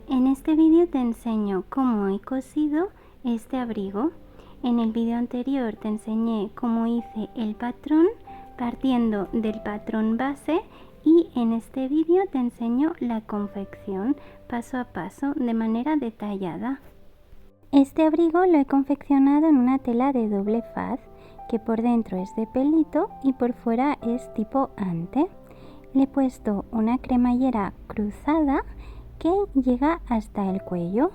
En este vídeo te enseño cómo he cosido este abrigo. En el vídeo anterior te enseñé cómo hice el patrón partiendo del patrón base y en este vídeo te enseño la confección paso a paso de manera detallada. Este abrigo lo he confeccionado en una tela de doble faz que por dentro es de pelito y por fuera es tipo ante. Le he puesto una cremallera cruzada que llega hasta el cuello.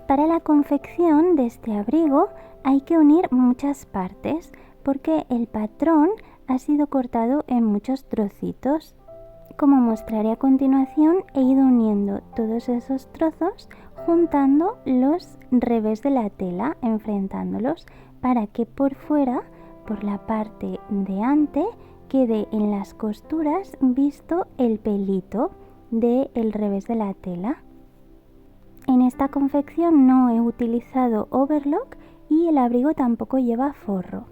Para la confección de este abrigo hay que unir muchas partes porque el patrón ha sido cortado en muchos trocitos. Como mostraré a continuación, he ido uniendo todos esos trozos juntando los revés de la tela, enfrentándolos para que por fuera, por la parte de ante, quede en las costuras visto el pelito del revés de la tela. En esta confección no he utilizado overlock y el abrigo tampoco lleva forro.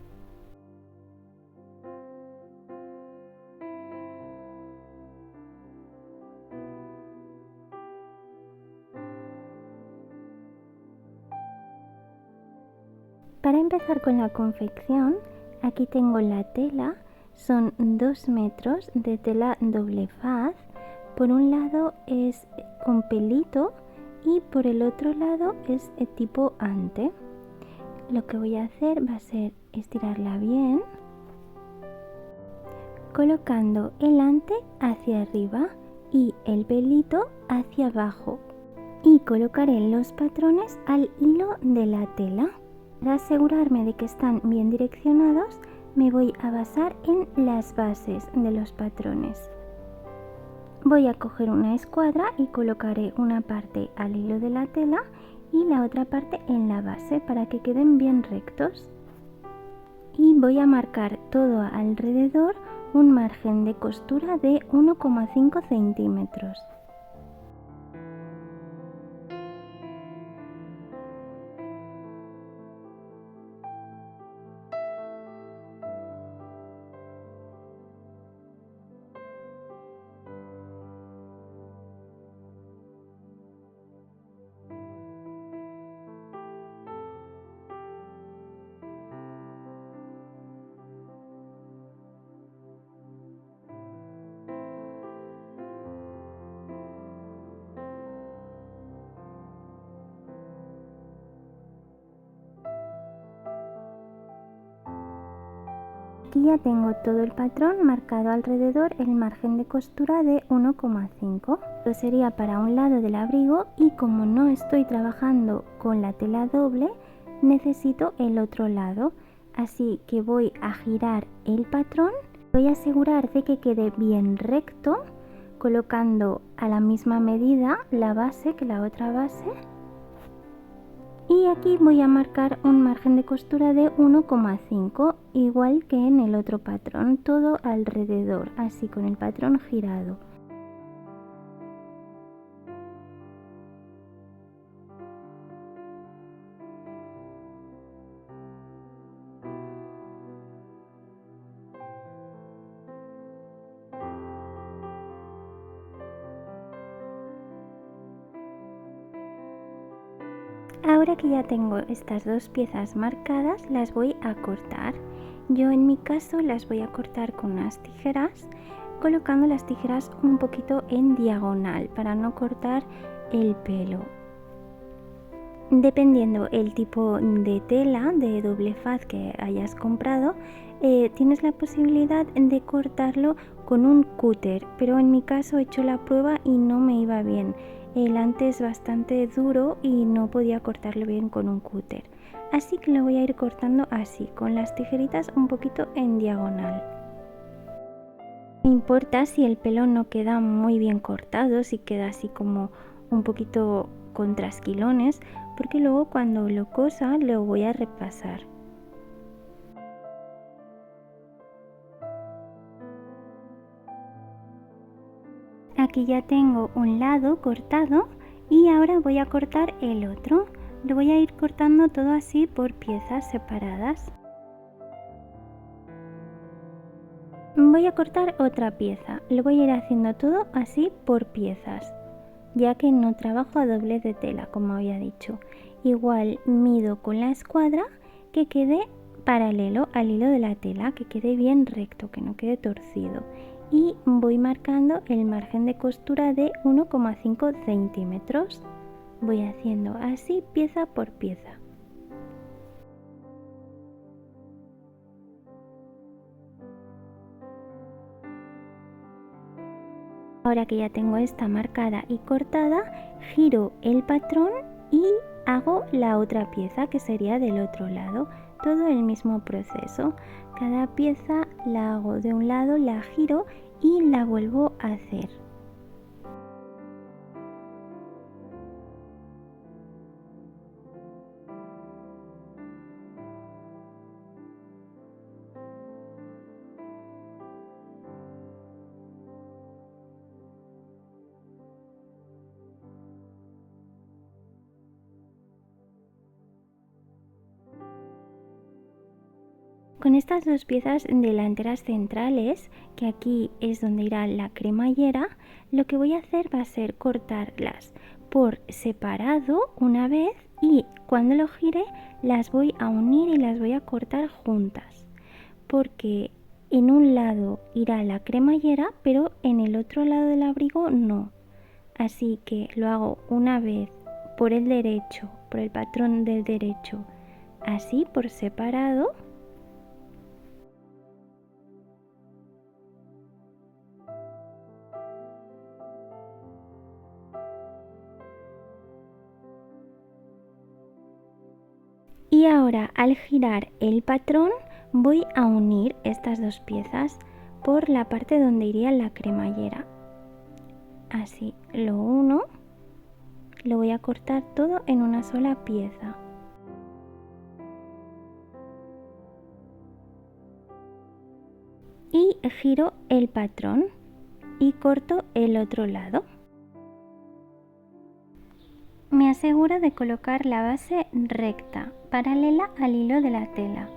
Para empezar con la confección, aquí tengo la tela, son 2 metros de tela doble faz. Por un lado es con pelito y por el otro lado es tipo ante. Lo que voy a hacer va a ser estirarla bien, colocando el ante hacia arriba y el pelito hacia abajo, y colocaré los patrones al hilo de la tela. Para asegurarme de que están bien direccionados, me voy a basar en las bases de los patrones. Voy a coger una escuadra y colocaré una parte al hilo de la tela y la otra parte en la base para que queden bien rectos. Y voy a marcar todo alrededor un margen de costura de 1,5 centímetros. Aquí ya tengo todo el patrón marcado alrededor el margen de costura de 1,5. Esto sería para un lado del abrigo y como no estoy trabajando con la tela doble, necesito el otro lado. Así que voy a girar el patrón. Voy a asegurar de que quede bien recto, colocando a la misma medida la base que la otra base. Y aquí voy a marcar un margen de costura de 1,5, igual que en el otro patrón, todo alrededor, así con el patrón girado. Ahora que ya tengo estas dos piezas marcadas, las voy a cortar. Yo en mi caso las voy a cortar con unas tijeras, colocando las tijeras un poquito en diagonal para no cortar el pelo. Dependiendo el tipo de tela de doble faz que hayas comprado, tienes la posibilidad de cortarlo con un cúter, pero en mi caso he hecho la prueba y no me iba bien. El ante es bastante duro y no podía cortarlo bien con un cúter, así que lo voy a ir cortando así, con las tijeritas un poquito en diagonal. No importa si el pelo no queda muy bien cortado, si queda así como un poquito con trasquilones, porque luego cuando lo cosa lo voy a repasar. Aquí ya tengo un lado cortado y ahora voy a cortar el otro. Lo voy a ir cortando todo así por piezas separadas. Voy a cortar otra pieza, lo voy a ir haciendo todo así por piezas. ya que no trabajo a doblez de tela, como había dicho. Igual mido con la escuadra que quede paralelo al hilo de la tela, que quede bien recto, que no quede torcido. Y voy marcando el margen de costura de 1,5 centímetros. Voy haciendo así pieza por pieza. Ahora que ya tengo esta marcada y cortada, giro el patrón y hago la otra pieza, que sería del otro lado. Todo el mismo proceso. Cada pieza la hago de un lado, la giro y la vuelvo a hacer. Con estas dos piezas delanteras centrales, que aquí es donde irá la cremallera, lo que voy a hacer va a ser cortarlas por separado una vez y cuando lo gire las voy a unir y las voy a cortar juntas, porque en un lado irá la cremallera, pero en el otro lado del abrigo no. Así que lo hago una vez por el derecho, por el patrón del derecho, así por separado. Y ahora al girar el patrón voy a unir estas dos piezas por la parte donde iría la cremallera. Así lo uno, lo voy a cortar todo en una sola pieza. Y giro el patrón y corto el otro lado. Me aseguro de colocar la base recta, paralela al hilo de la tela.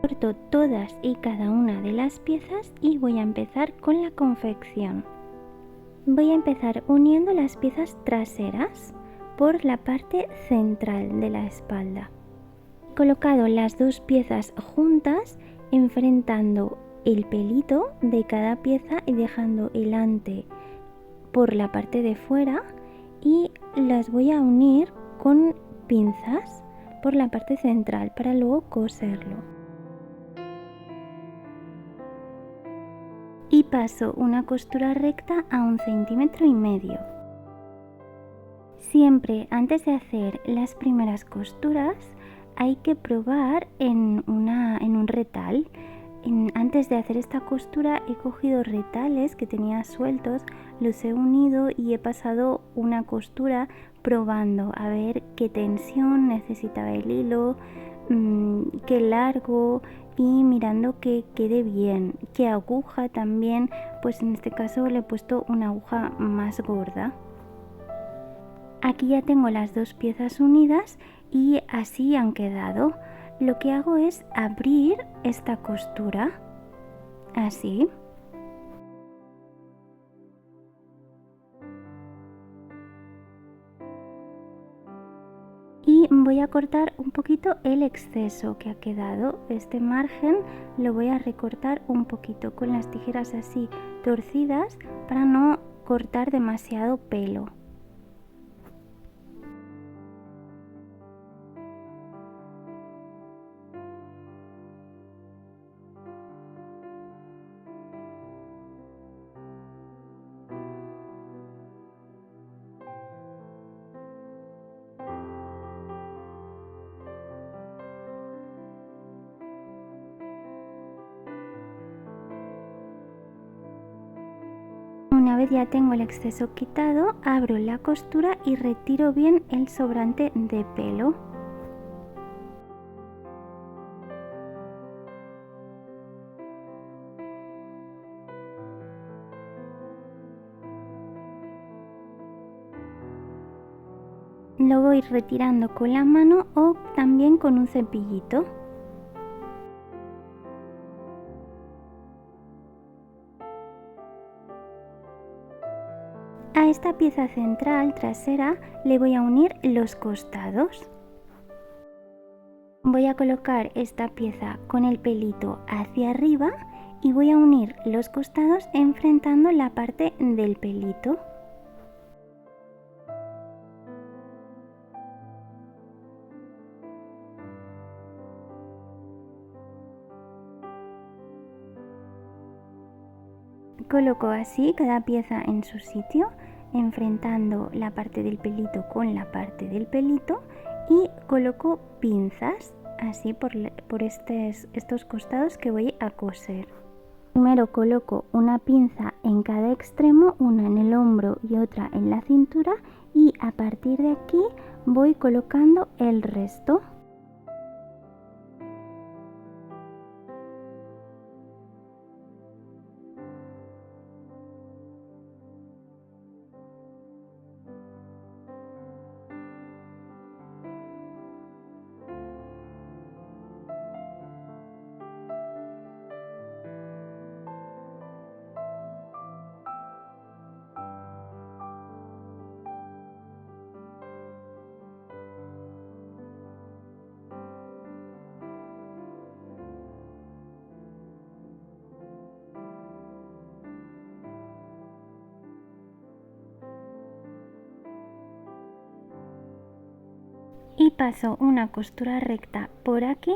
Corto todas y cada una de las piezas y voy a empezar con la confección. Voy a empezar uniendo las piezas traseras por la parte central de la espalda. He colocado las dos piezas juntas enfrentando el pelito de cada pieza y dejando el ante por la parte de fuera, y las voy a unir con pinzas por la parte central para luego coserlo. Y paso una costura recta a 1,5 cm. Siempre antes de hacer las primeras costuras hay que probar en un retal. Antes de hacer esta costura he cogido retales que tenía sueltos, los he unido y he pasado una costura probando a ver qué tensión necesitaba el hilo, qué largo, y mirando que quede bien, qué aguja también, pues en este caso le he puesto una aguja más gorda. Aquí ya tengo las dos piezas unidas y así han quedado. Lo que hago es abrir esta costura, así. Y voy a cortar un poquito el exceso que ha quedado. Este margen lo voy a recortar un poquito con las tijeras así torcidas para no cortar demasiado pelo. Una vez ya tengo el exceso quitado, abro la costura y retiro bien el sobrante de pelo. Lo voy retirando con la mano o también con un cepillito. A esta pieza central trasera le voy a unir los costados. Voy a colocar esta pieza con el pelito hacia arriba y voy a unir los costados enfrentando la parte del pelito. Coloco así cada pieza en su sitio, enfrentando la parte del pelito con la parte del pelito, y coloco pinzas así por estos costados que voy a coser. Primero coloco una pinza en cada extremo, una en el hombro y otra en la cintura, y a partir de aquí voy colocando el resto. Y paso una costura recta por aquí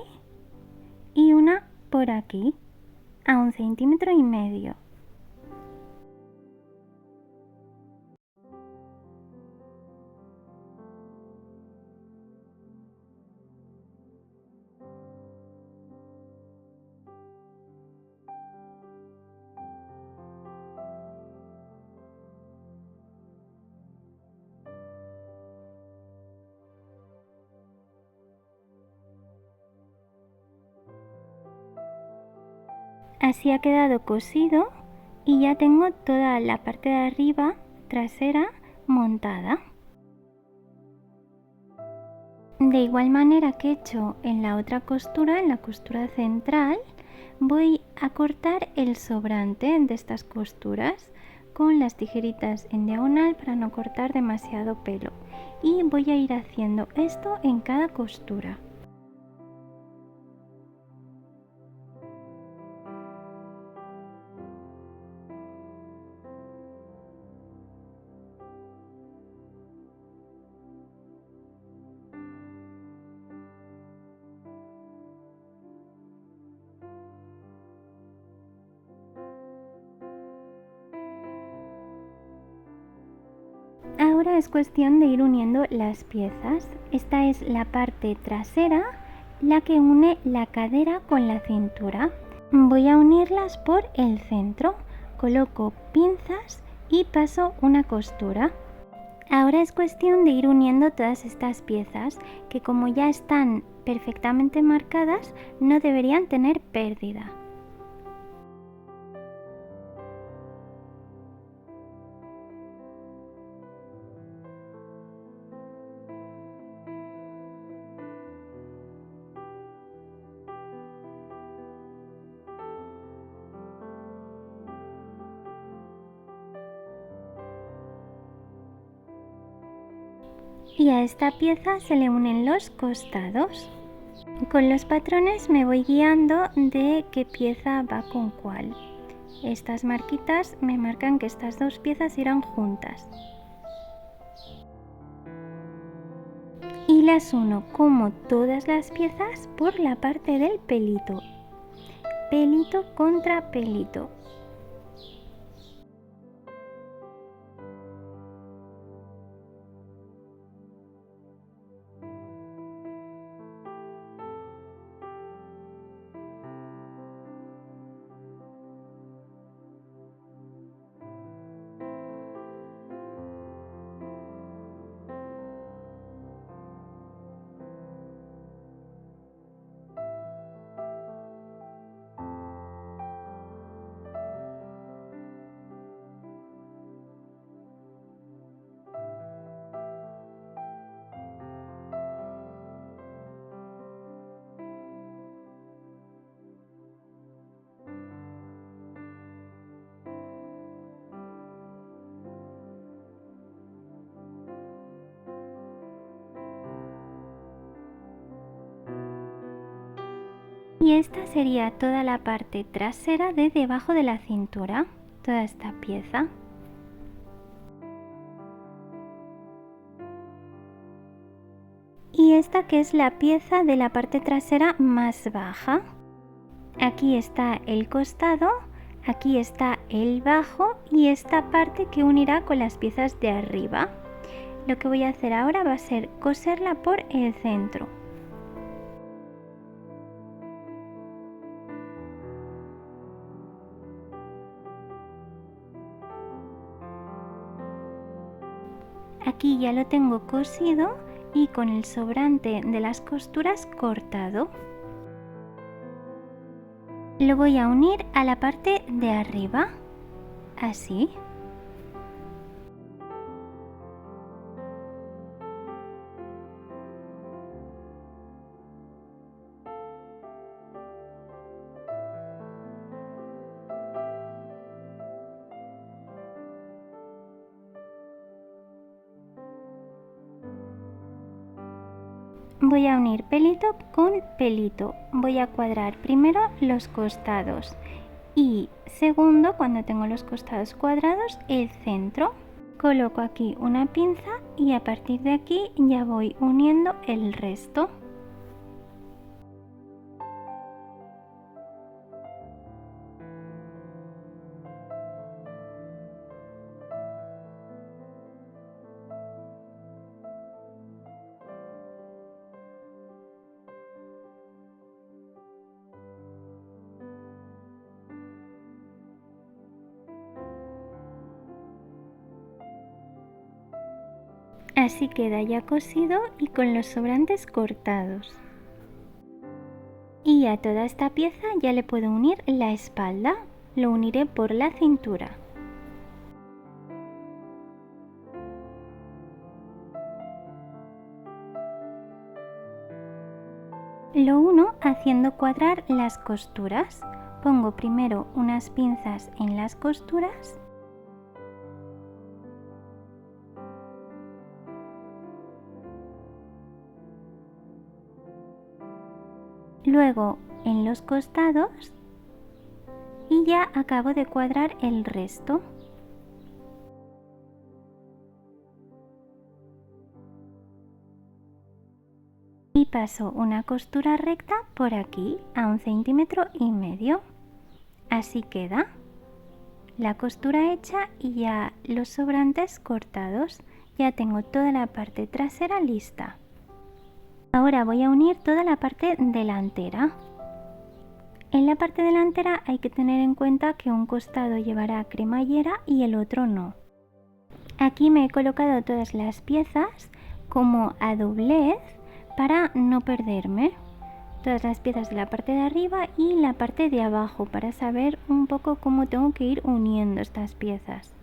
y una por aquí a 1,5 centímetros. Así ha quedado cosido y ya tengo toda la parte de arriba trasera montada. De igual manera que he hecho en la otra costura, en la costura central, voy a cortar el sobrante de estas costuras con las tijeritas en diagonal para no cortar demasiado pelo, y voy a ir haciendo esto en cada costura. Ahora es cuestión de ir uniendo las piezas. Esta es la parte trasera, la que une la cadera con la cintura. Voy a unirlas por el centro, coloco pinzas y paso una costura. Ahora es cuestión de ir uniendo todas estas piezas, que como ya están perfectamente marcadas, no deberían tener pérdida. Y a esta pieza se le unen los costados. Con los patrones me voy guiando de qué pieza va con cuál. Estas marquitas me marcan que estas dos piezas irán juntas. Y las uno como todas las piezas por la parte del pelito. Pelito contra pelito. Y esta sería toda la parte trasera de debajo de la cintura, toda esta pieza. Y esta que es la pieza de la parte trasera más baja. Aquí está el costado, aquí está el bajo y esta parte que unirá con las piezas de arriba. Lo que voy a hacer ahora va a ser coserla por el centro. Aquí ya lo tengo cosido y con el sobrante de las costuras cortado. Lo voy a unir a la parte de arriba, así. Voy a unir pelito con pelito. Voy a cuadrar primero los costados y segundo, cuando tengo los costados cuadrados, el centro. Coloco aquí una pinza y a partir de aquí ya voy uniendo el resto. Así queda ya cosido y con los sobrantes cortados. Y a toda esta pieza ya le puedo unir la espalda. Lo uniré por la cintura. Lo uno haciendo cuadrar las costuras. Pongo primero unas pinzas en las costuras. Luego en los costados y ya acabo de cuadrar el resto. Y paso una costura recta por aquí a 1,5 cm. Así queda la costura hecha y ya los sobrantes cortados. Ya tengo toda la parte trasera lista. Ahora voy a unir toda la parte delantera. En la parte delantera hay que tener en cuenta que un costado llevará cremallera y el otro no. Aquí me he colocado todas las piezas como a doblez para no perderme. Todas las piezas de la parte de arriba y la parte de abajo para saber un poco cómo tengo que ir uniendo estas piezas.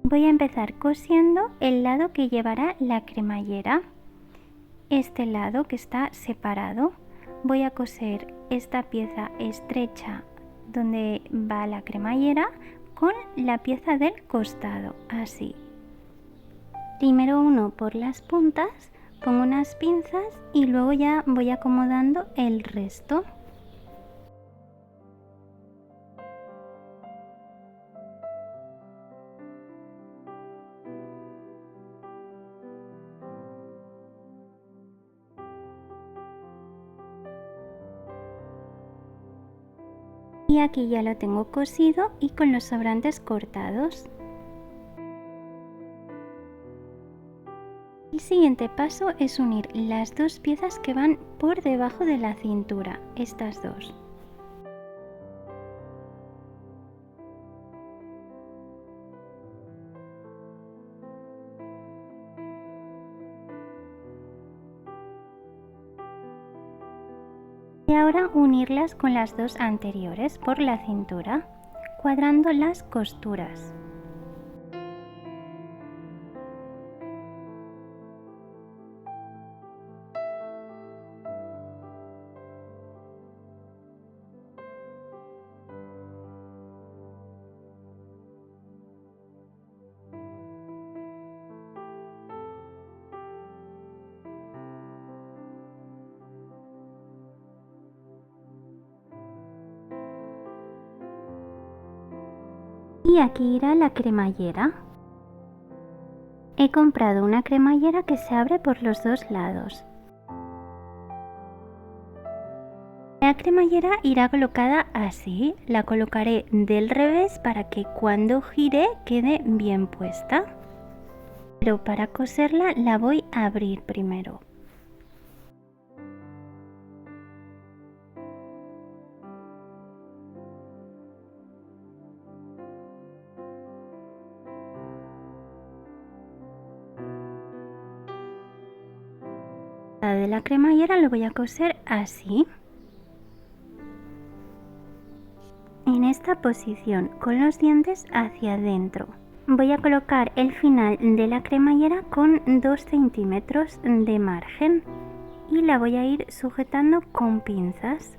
Voy a empezar cosiendo el lado que llevará la cremallera. Este lado que está separado. Voy a coser esta pieza estrecha donde va la cremallera con la pieza del costado, así. Primero uno por las puntas, pongo unas pinzas y luego ya voy acomodando el resto. Y aquí ya lo tengo cosido y con los sobrantes cortados. El siguiente paso es unir las dos piezas que van por debajo de la cintura, estas dos. Y Y ahora unirlas con las dos anteriores por la cintura, cuadrando las costuras. Y aquí irá la cremallera. He comprado una cremallera que se abre por los dos lados. La cremallera irá colocada así, la colocaré del revés para que cuando gire quede bien puesta. Pero para coserla la voy a abrir primero. De la cremallera lo voy a coser así, en esta posición, con los dientes hacia adentro. Voy a colocar el final de la cremallera con 2 centímetros de margen y la voy a ir sujetando con pinzas.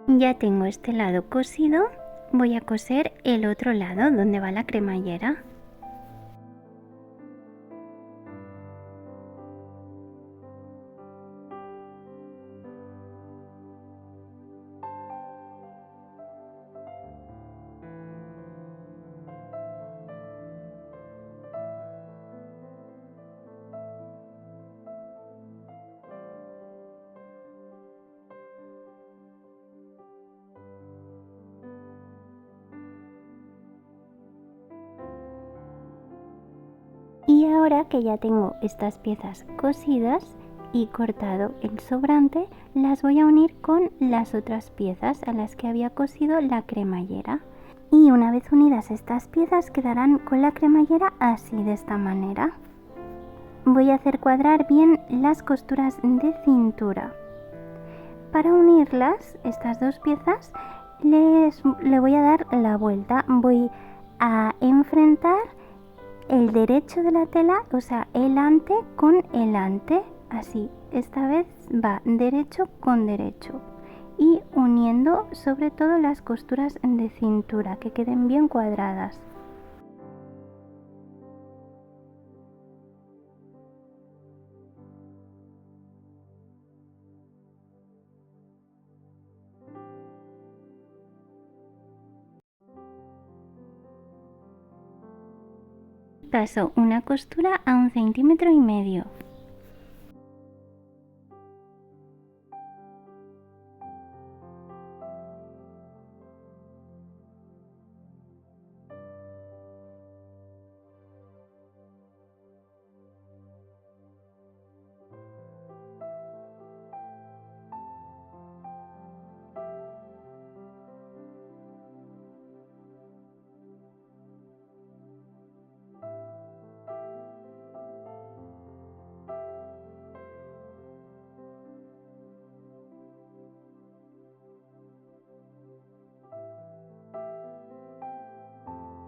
Ya tengo este lado cosido, voy a coser el otro lado donde va la cremallera. Y ahora que ya tengo estas piezas cosidas y cortado el sobrante, las voy a unir con las otras piezas a las que había cosido la cremallera. Y una vez unidas estas piezas quedarán con la cremallera así, de esta manera. Voy a hacer cuadrar bien las costuras de cintura. Para unirlas, estas dos piezas, le voy a dar la vuelta. Voy a enfrentar el derecho de la tela, o sea, el ante con el ante, así. Esta vez va derecho con derecho y uniendo sobre todo las costuras de cintura, que queden bien cuadradas. Paso una costura a 1,5 centímetros.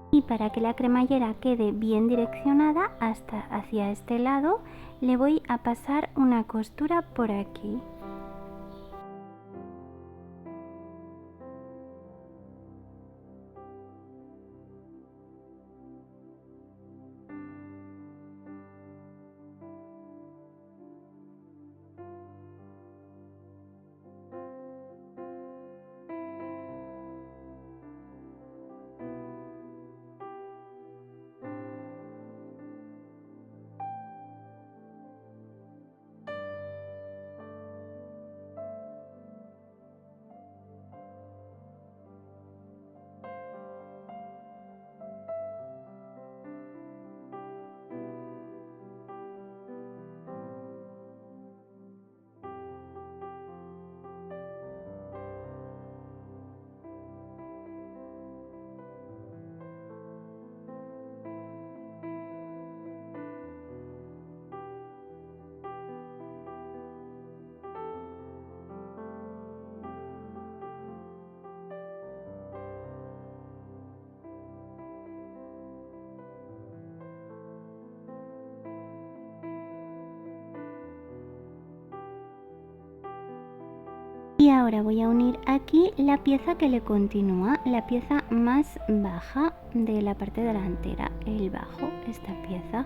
Y para que la cremallera quede bien direccionada hasta hacia este lado, le voy a pasar una costura por aquí. ahora voy a unir aquí la pieza que le continúa, la pieza más baja de la parte delantera, el bajo, esta pieza.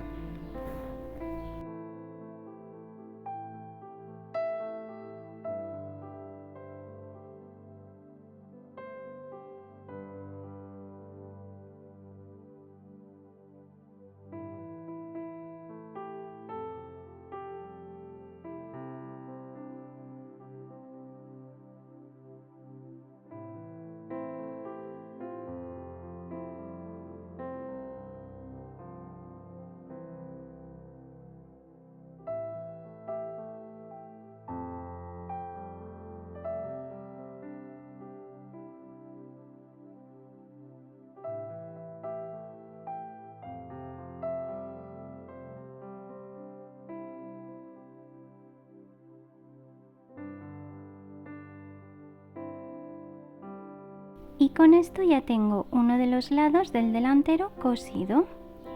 Y con esto ya tengo uno de los lados del delantero cosido.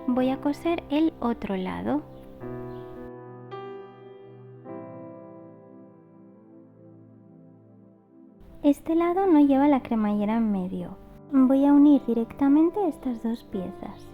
Voy a coser el otro lado. Este lado no lleva la cremallera en medio. Voy a unir directamente estas dos piezas.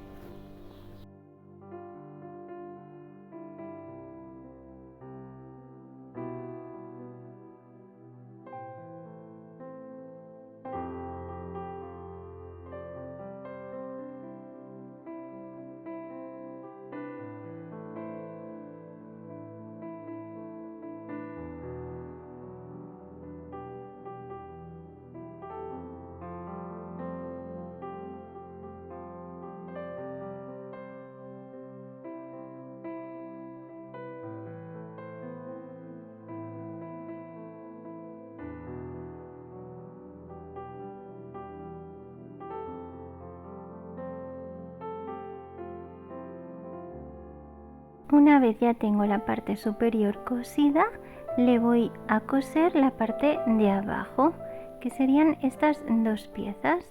Una vez ya tengo la parte superior cosida, le voy a coser la parte de abajo, que serían estas dos piezas.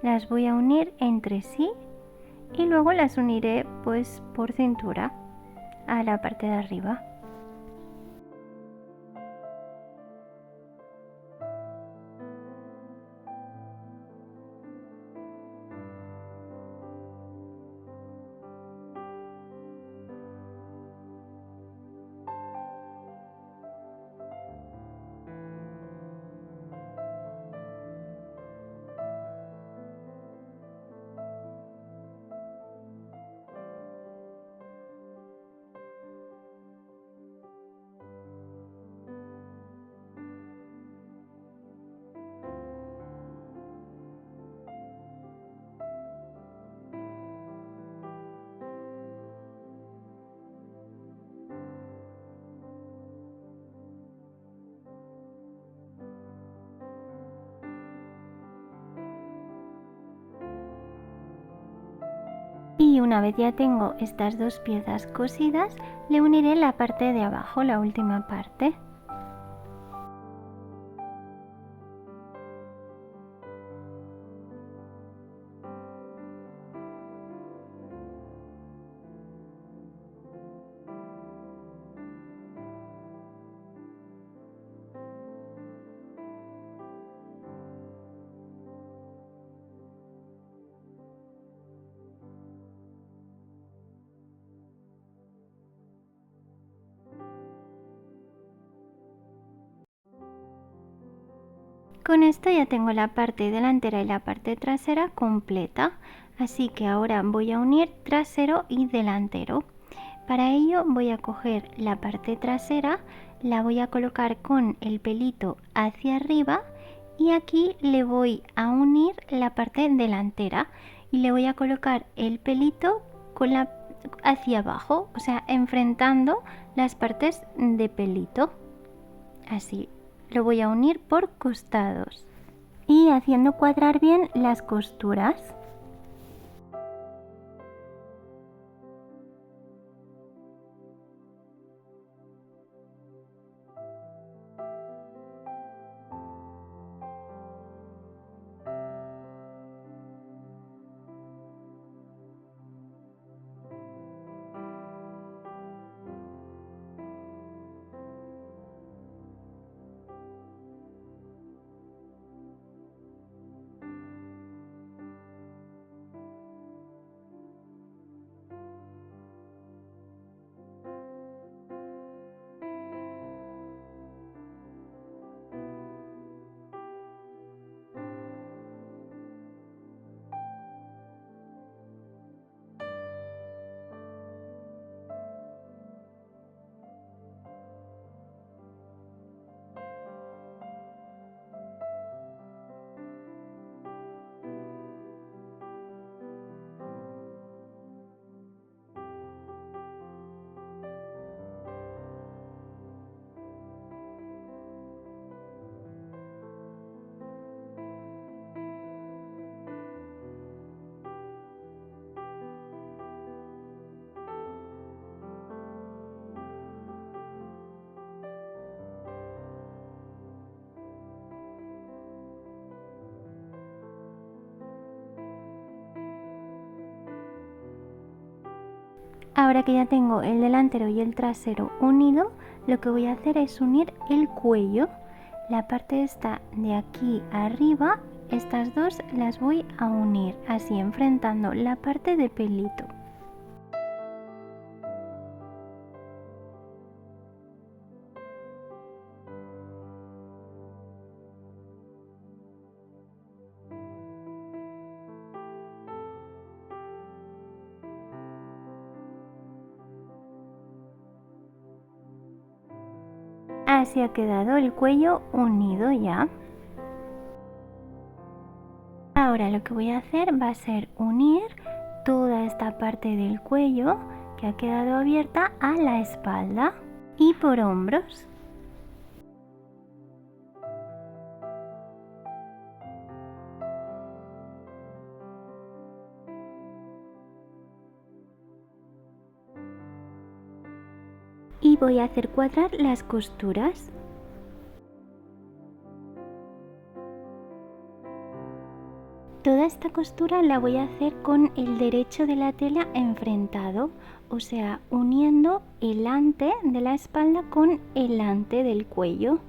Las voy a unir entre sí y luego las uniré pues por cintura a la parte de arriba. Y una vez ya tengo estas dos piezas cosidas, le uniré la parte de abajo, la última parte. Con esto ya tengo la parte delantera y la parte trasera completa, así que ahora voy a unir trasero y delantero. Para ello voy a coger la parte trasera, la voy a colocar con el pelito hacia arriba y aquí le voy a unir la parte delantera y le voy a colocar el pelito con hacia abajo, o sea, enfrentando las partes de pelito. Así lo voy a unir por costados y haciendo cuadrar bien las costuras. Ahora que ya tengo el delantero y el trasero unido, lo que voy a hacer es unir el cuello. La parte esta de aquí arriba, estas dos las voy a unir, así enfrentando la parte de pelito. Así ha quedado el cuello unido ya. Ahora lo que voy a hacer va a ser unir toda esta parte del cuello que ha quedado abierta a la espalda y por hombros. Y voy a hacer cuadrar las costuras. Toda esta costura la voy a hacer con el derecho de la tela enfrentado, o sea, uniendo el ante de la espalda con el ante del cuello.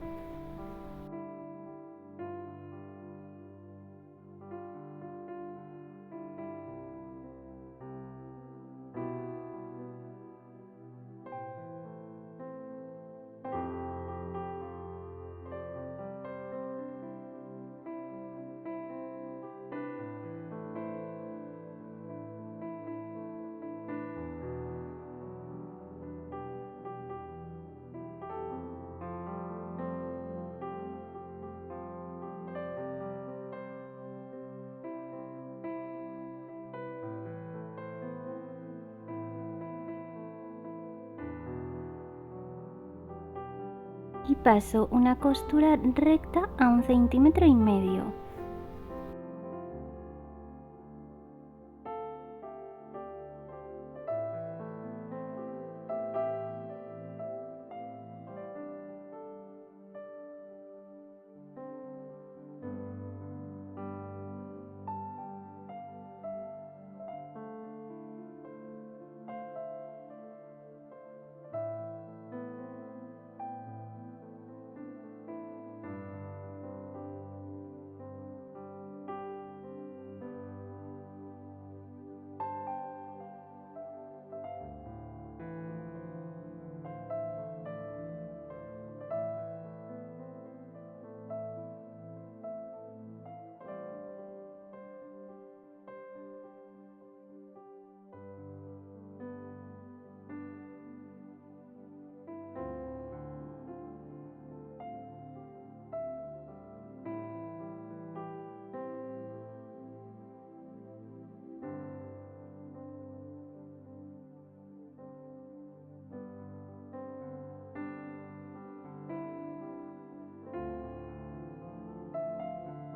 Y paso una costura recta a 1,5 cm.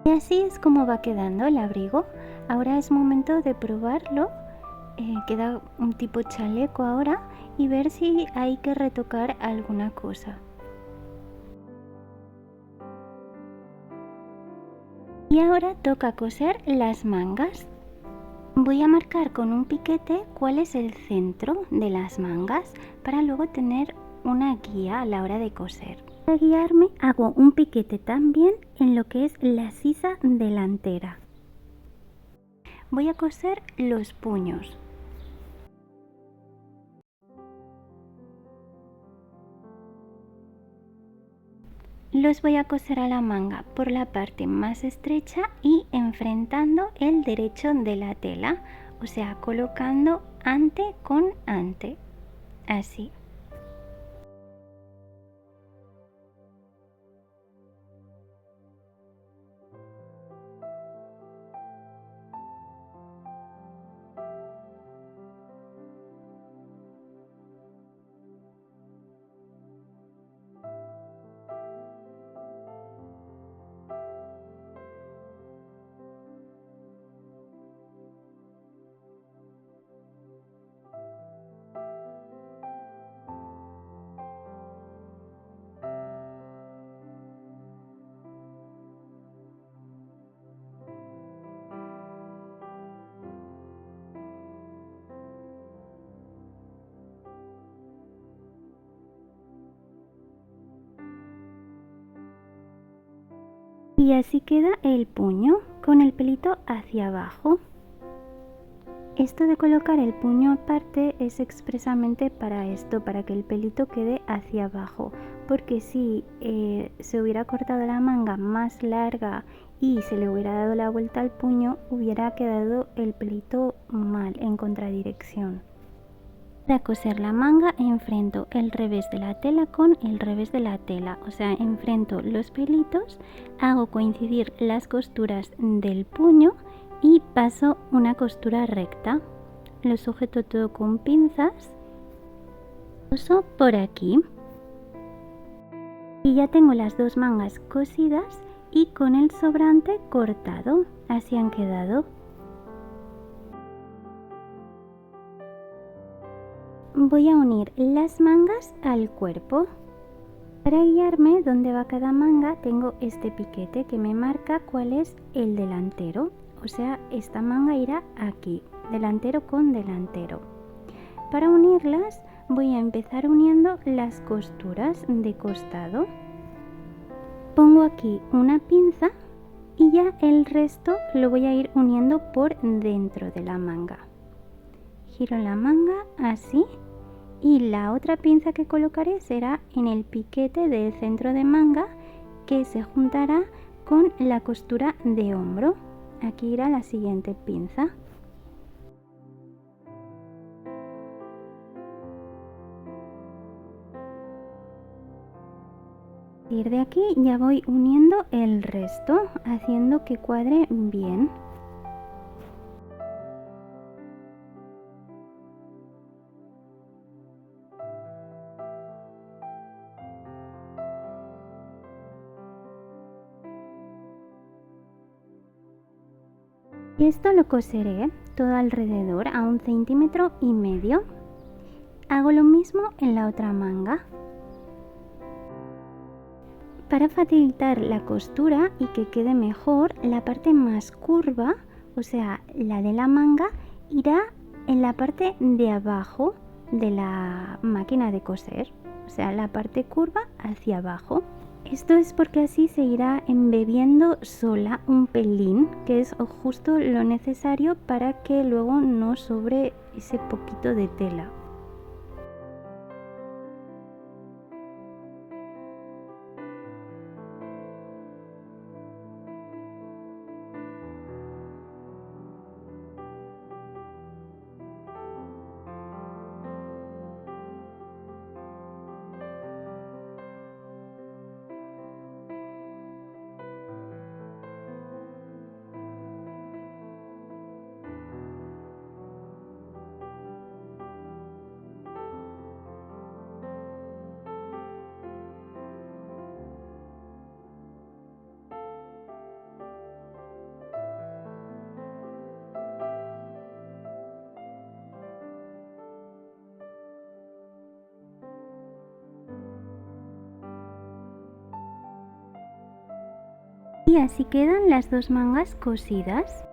Y así es como va quedando el abrigo. Ahora es momento de probarlo. Queda un tipo chaleco ahora y ver si hay que retocar alguna cosa. Y ahora toca coser las mangas. Voy a marcar con un piquete cuál es el centro de las mangas para luego tener una guía a la hora de coser. Para guiarme hago un piquete también en lo que es la sisa delantera. Voy a coser los puños. Los voy a coser a la manga por la parte más estrecha y enfrentando el derecho de la tela, o sea, colocando ante con ante, así. Y así queda el puño con el pelito hacia abajo. Esto de colocar el puño aparte es expresamente para esto, para que el pelito quede hacia abajo, porque si se hubiera cortado la manga más larga y se le hubiera dado la vuelta al puño, hubiera quedado el pelito mal, en contradirección. Para coser la manga enfrento el revés de la tela con el revés de la tela, o sea, enfrento los pelitos, hago coincidir las costuras del puño y paso una costura recta. Lo sujeto todo con pinzas, coso por aquí y ya tengo las dos mangas cosidas y con el sobrante cortado. Así han quedado. Voy a unir las mangas al cuerpo. Para guiarme dónde va cada manga tengo este piquete que me marca cuál es el delantero, o sea, esta manga irá aquí, delantero con delantero. Para unirlas voy a empezar uniendo las costuras de costado. Pongo aquí una pinza y ya el resto lo voy a ir uniendo por dentro de la manga. Giro la manga así. Y la otra pinza que colocaré será en el piquete del centro de manga, que se juntará con la costura de hombro. Aquí irá la siguiente pinza. A partir de aquí ya voy uniendo el resto, haciendo que cuadre bien. Y esto lo coseré todo alrededor a 1,5 cm. Hago lo mismo en la otra manga. Para facilitar la costura y que quede mejor, la parte más curva, o sea, la de la manga, irá en la parte de abajo de la máquina de coser, o sea, la parte curva hacia abajo. Esto es porque así se irá embebiendo sola un pelín, que es justo lo necesario para que luego no sobre ese poquito de tela. Y así quedan las dos mangas cosidas.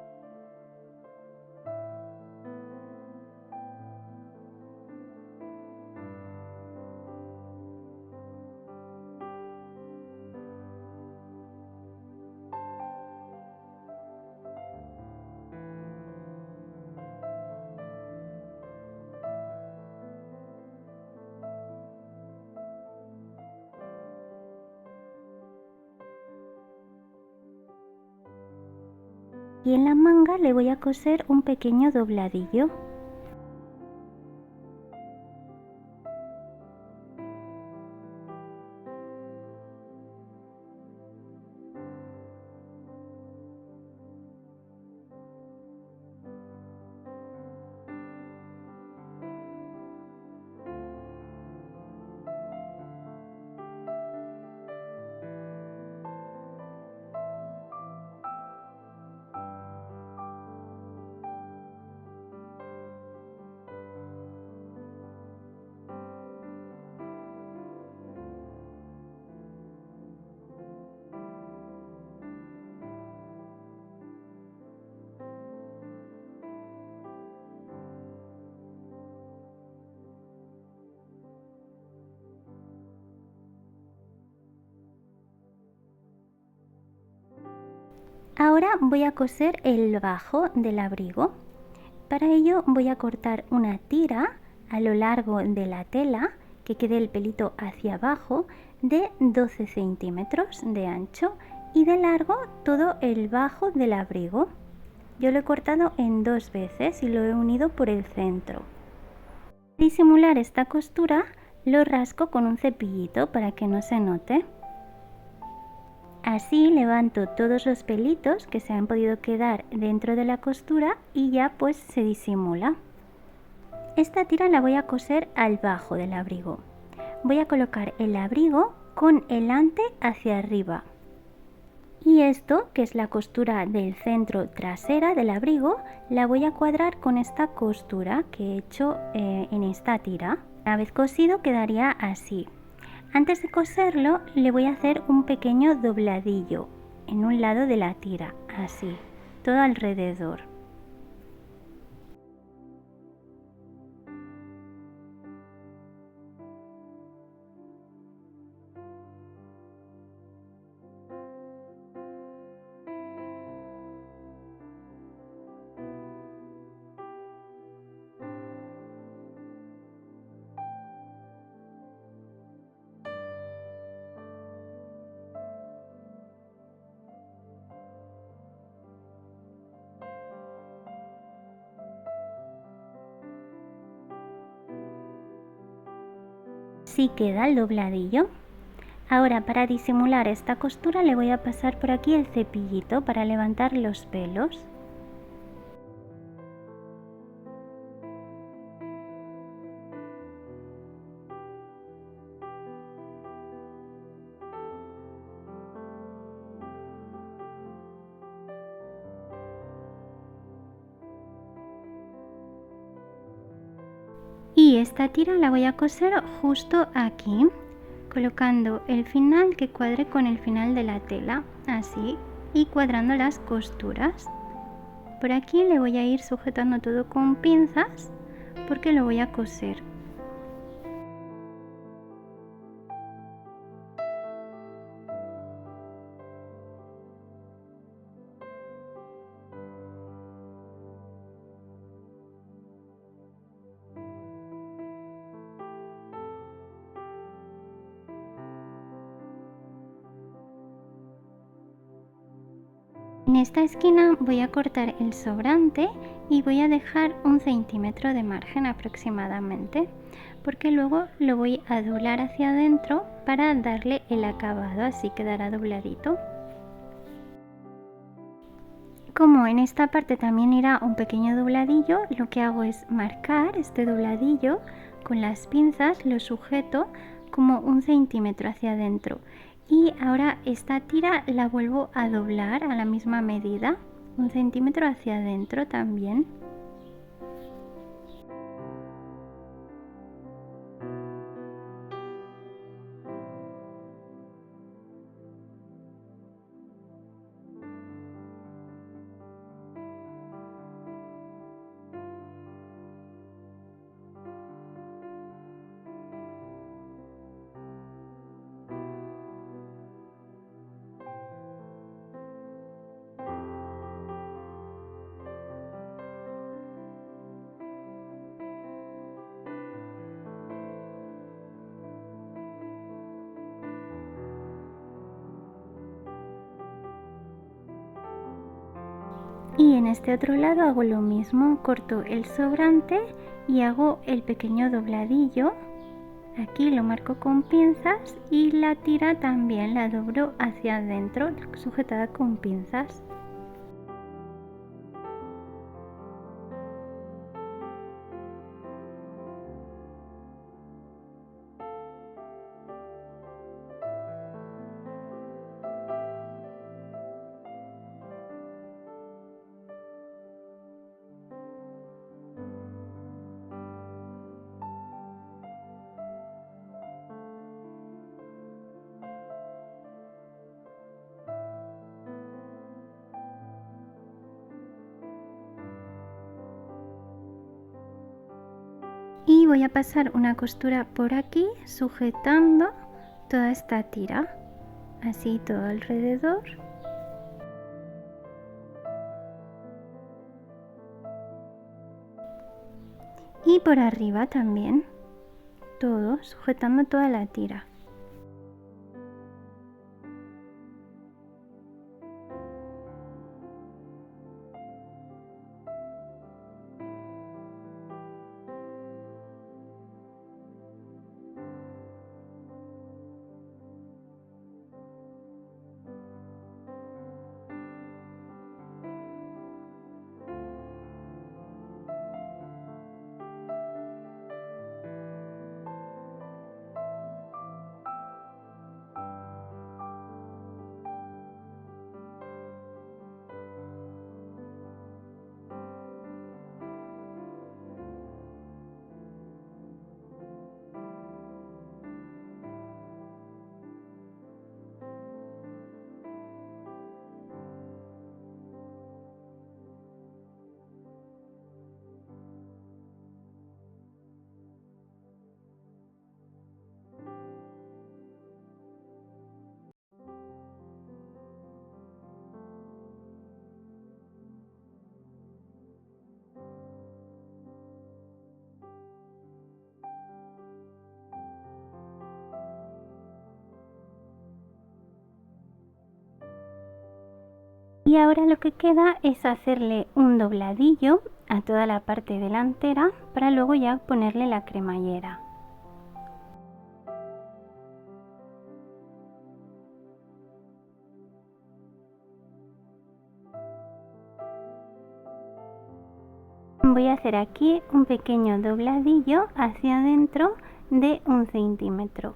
Y en la manga le voy a coser un pequeño dobladillo. Ahora voy a coser el bajo del abrigo. Para ello voy a cortar una tira a lo largo de la tela, que quede el pelito hacia abajo, de 12 centímetros de ancho y de largo todo el bajo del abrigo. Yo lo he cortado en 2 veces y lo he unido por el centro. Para disimular esta costura lo rasco con un cepillito para que no se note. Así levanto todos los pelitos que se han podido quedar dentro de la costura y ya pues se disimula. Esta tira la voy a coser al bajo del abrigo. Voy a colocar el abrigo con el ante hacia arriba. Y esto, que es la costura del centro trasera del abrigo, la voy a cuadrar con esta costura que he hecho en esta tira. Una vez cosido quedaría así. Antes de coserlo le voy a hacer un pequeño dobladillo en un lado de la tira, así, todo alrededor. Así queda el dobladillo. Ahora, para disimular esta costura le voy a pasar por aquí el cepillito para levantar los pelos. Y esta tira la voy a coser justo aquí, colocando el final que cuadre con el final de la tela, así, y cuadrando las costuras. Por aquí le voy a ir sujetando todo con pinzas porque lo voy a coser. En esta esquina voy a cortar el sobrante y voy a dejar 1 centímetro de margen aproximadamente, porque luego lo voy a doblar hacia adentro para darle el acabado, así quedará dobladito. Como en esta parte también irá un pequeño dobladillo, lo que hago es marcar este dobladillo con las pinzas, lo sujeto como 1 centímetro hacia adentro. Y ahora esta tira la vuelvo a doblar a la misma medida, 1 centímetro hacia adentro también. Y en este otro lado hago lo mismo, corto el sobrante y hago el pequeño dobladillo. Aquí lo marco con pinzas y la tira también la doblo hacia adentro, sujetada con pinzas. Y voy a pasar una costura por aquí sujetando toda esta tira, así todo alrededor. y por arriba también, todo, sujetando toda la tira. Y ahora lo que queda es hacerle un dobladillo a toda la parte delantera para luego ya ponerle la cremallera. Voy a hacer aquí un pequeño dobladillo hacia adentro de 1 centímetro.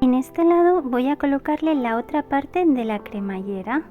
En este lado voy a colocarle la otra parte de la cremallera.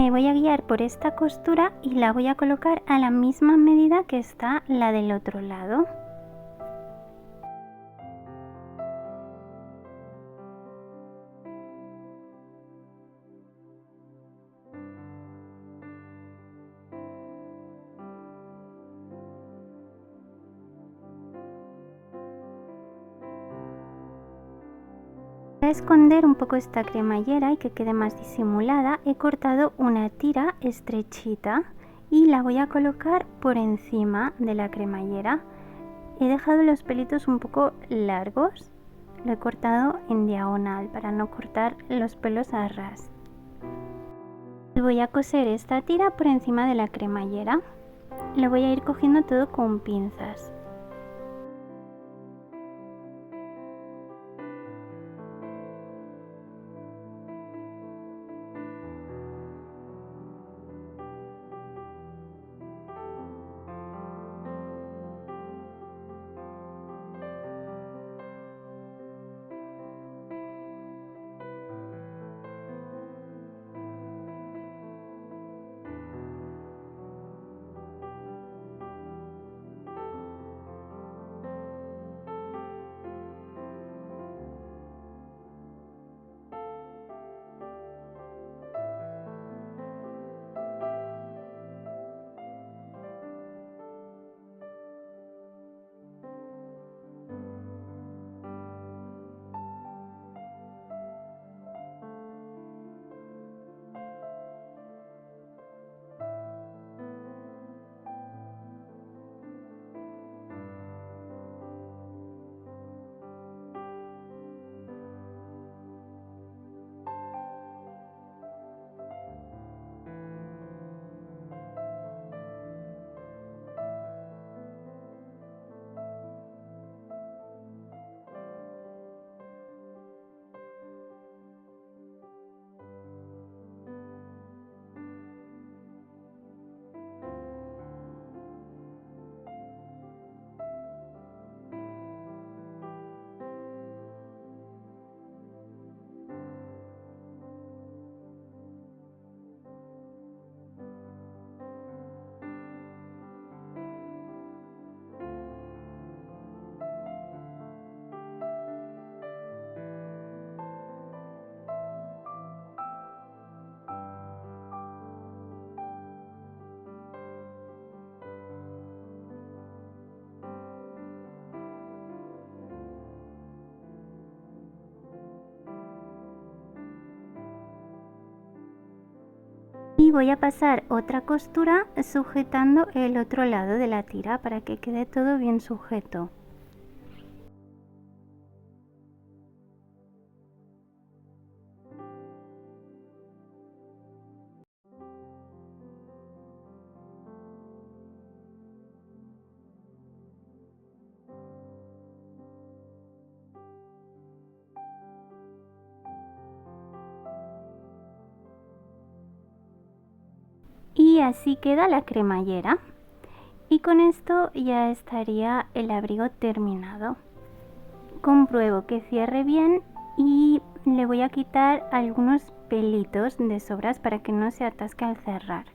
Me voy a guiar por esta costura y la voy a colocar a la misma medida que está la del otro lado. Para esconder un poco esta cremallera y que quede más disimulada, he cortado una tira estrechita y la voy a colocar por encima de la cremallera. He dejado los pelitos un poco largos, lo he cortado en diagonal para no cortar los pelos a ras. Y voy a coser esta tira por encima de la cremallera. Lo voy a ir cogiendo todo con pinzas. Y voy a pasar otra costura sujetando el otro lado de la tira para que quede todo bien sujeto. Y así queda la cremallera. Y con esto ya estaría el abrigo terminado. Compruebo que cierre bien y le voy a quitar algunos pelitos de sobras para que no se atasque al cerrar.